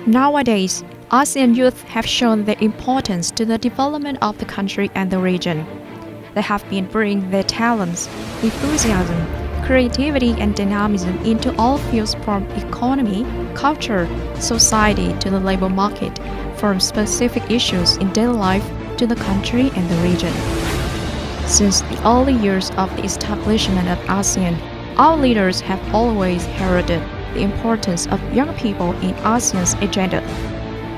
Nowadays, ASEAN youth have shown their importance to the development of the country and the region. They have been bringing their talents, enthusiasm, creativity, and dynamism into all fields from economy, culture, society to the labor market, from specific issues in daily life to the country and the region. Since the early years of the establishment of ASEAN, our leaders have always heralded the importance of young people in ASEAN's agenda.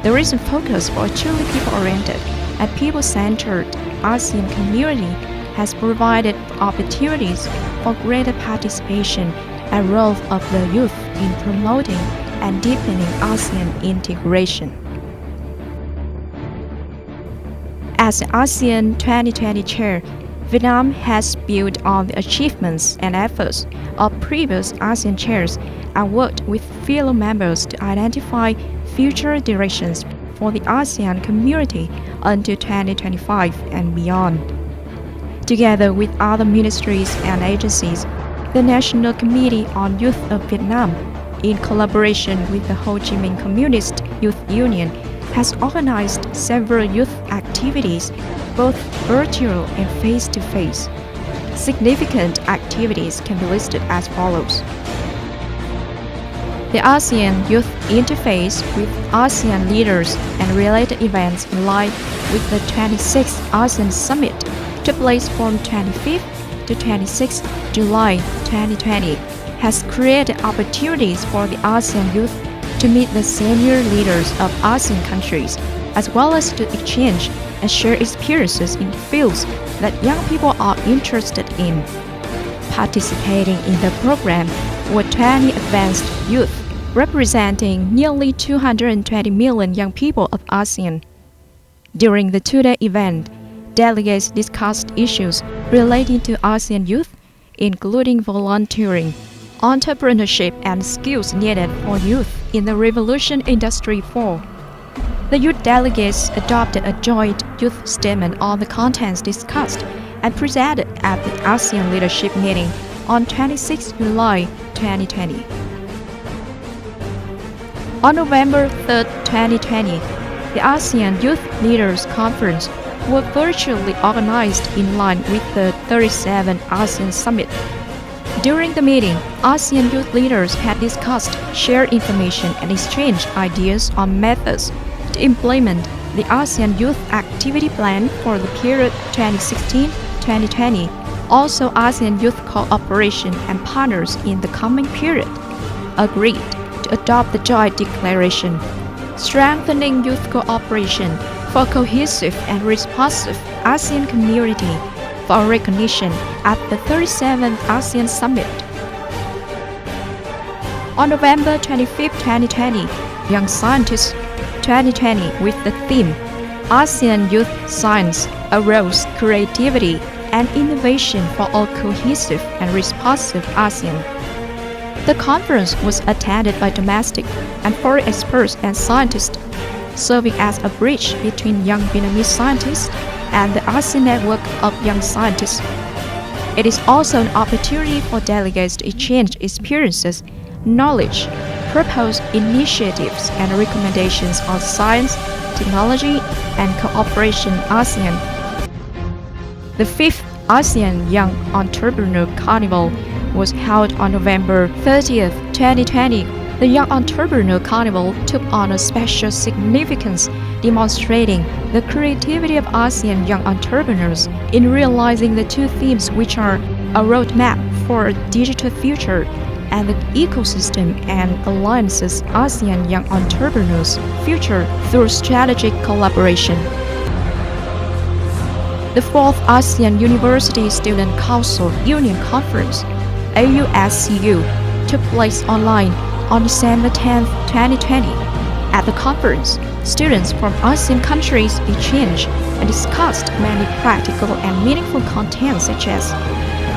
The recent focus for a truly people-oriented and people-centered ASEAN community has provided opportunities for greater participation and role of the youth in promoting and deepening ASEAN integration. As the ASEAN 2020 chair, Vietnam has built on the achievements and efforts of previous ASEAN chairs and worked with fellow members to identify future directions for the ASEAN community until 2025 and beyond. Together with other ministries and agencies, the National Committee on Youth of Vietnam, in collaboration with the Ho Chi Minh Communist Youth Union, has organized several youth activities, both virtual and face-to-face. Significant activities can be listed as follows. The ASEAN Youth Interface with ASEAN leaders and related events in line with the 26th ASEAN Summit took place from 25th to 26th July 2020 has created opportunities for the ASEAN youth to meet the senior leaders of ASEAN countries, as well as to exchange and share experiences in fields that young people are interested in. Participating in the program were 20 advanced youth, representing nearly 220 million young people of ASEAN. During the two-day event, delegates discussed issues relating to ASEAN youth, including volunteering, entrepreneurship, and skills needed for youth in the Revolution Industry 4. The youth delegates adopted a joint youth statement on the contents discussed and presented at the ASEAN Leadership Meeting on 26 July 2020. On November 3, 2020, the ASEAN Youth Leaders Conference was virtually organized in line with the 37th ASEAN Summit. During the meeting, ASEAN youth leaders had discussed, shared information, and exchanged ideas on methods to implement the ASEAN Youth Activity Plan for the period 2016-2020, also ASEAN Youth Cooperation and partners in the coming period, agreed to adopt the joint declaration, strengthening youth cooperation for a cohesive and responsive ASEAN community for recognition at the 37th ASEAN Summit. On November 25, 2020, Young Scientists 2020 with the theme ASEAN Youth Science Arose Creativity and Innovation for a Cohesive and Responsive ASEAN. The conference was attended by domestic and foreign experts and scientists, serving as a bridge between young Vietnamese scientists and the ASEAN network of young scientists. It is also an opportunity for delegates to exchange experiences, knowledge, propose initiatives and recommendations on science, technology, and cooperation ASEAN. The 5th ASEAN Young Entrepreneur Carnival was held on November 30th, 2020. The Young Entrepreneur Carnival took on a special significance, demonstrating the creativity of ASEAN young entrepreneurs in realizing the two themes, which are a roadmap for a digital future and the ecosystem and alliances ASEAN young entrepreneurs future through strategic collaboration. The 4th ASEAN University Student Council Union Conference, AUSCU, took place online on December 10, 2020. At the conference, students from ASEAN countries exchanged and discussed many practical and meaningful contents such as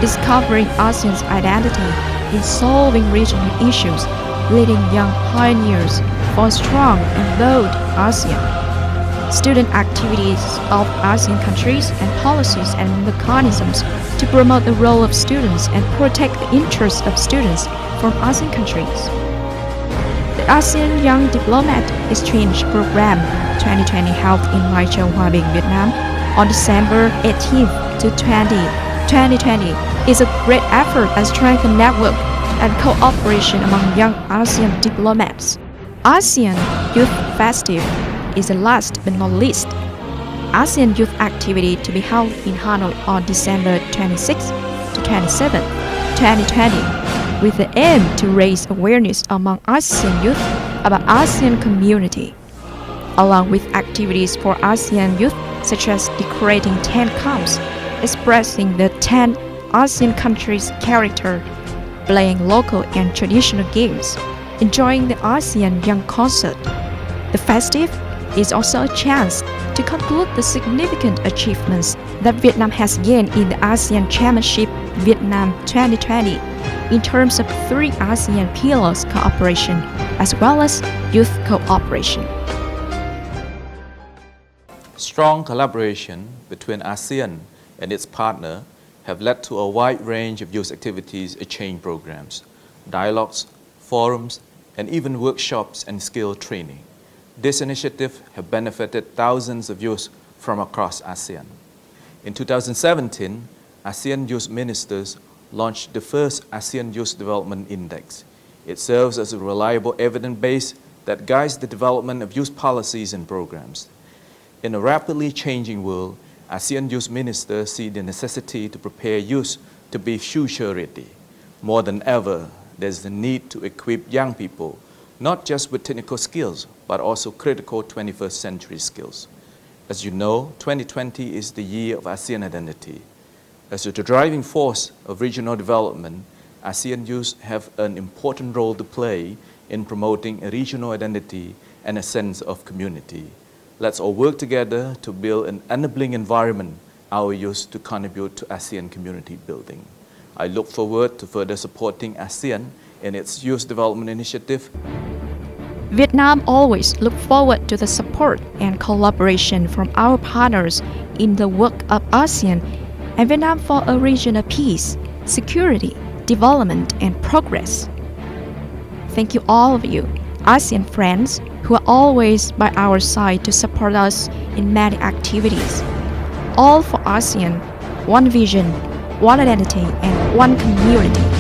discovering ASEAN's identity in solving regional issues, leading young pioneers for a strong and bold ASEAN, student activities of ASEAN countries and policies and mechanisms to promote the role of students and protect the interests of students from ASEAN countries. The ASEAN Young Diplomat Exchange Program 2020 held in Lai Châu, Hòa Bình, Vietnam on December 18th to 2020 is a great effort and strengthen network and cooperation among young ASEAN diplomats. ASEAN Youth Festive is the last but not least ASEAN Youth activity to be held in Hanoi on December 26 to 27, 2020, with the aim to raise awareness among ASEAN youth about ASEAN community, along with activities for ASEAN youth such as decorating 10 camps, expressing the 10 ASEAN countries' character, playing local and traditional games, enjoying the ASEAN Young Concert. The festive is also a chance to conclude the significant achievements that Vietnam has gained in the ASEAN Championship Vietnam 2020 in terms of 3 ASEAN pillars cooperation as well as youth cooperation. Strong collaboration between ASEAN and its partner have led to a wide range of youth activities, exchange programs, dialogues, forums, and even workshops and skill training. This initiative have benefited thousands of youth from across ASEAN. In 2017, ASEAN Youth Ministers launched the first ASEAN Youth Development Index. It serves as a reliable evidence base that guides the development of youth policies and programs. In a rapidly changing world, ASEAN Youth Ministers see the necessity to prepare youth to be future ready. More than ever, there's the need to equip young people not just with technical skills, but also critical 21st century skills. As you know, 2020 is the year of ASEAN identity. As the driving force of regional development, ASEAN youth have an important role to play in promoting a regional identity and a sense of community. Let's all work together to build an enabling environment our youth to contribute to ASEAN community building. I look forward to further supporting ASEAN in its youth development initiative. Vietnam always look forward to the support and collaboration from our partners in the work of ASEAN and Vietnam for a region of peace, security, development, and progress. Thank you all of you, ASEAN friends, who are always by our side to support us in many activities. All for ASEAN, one vision, one identity, and one community.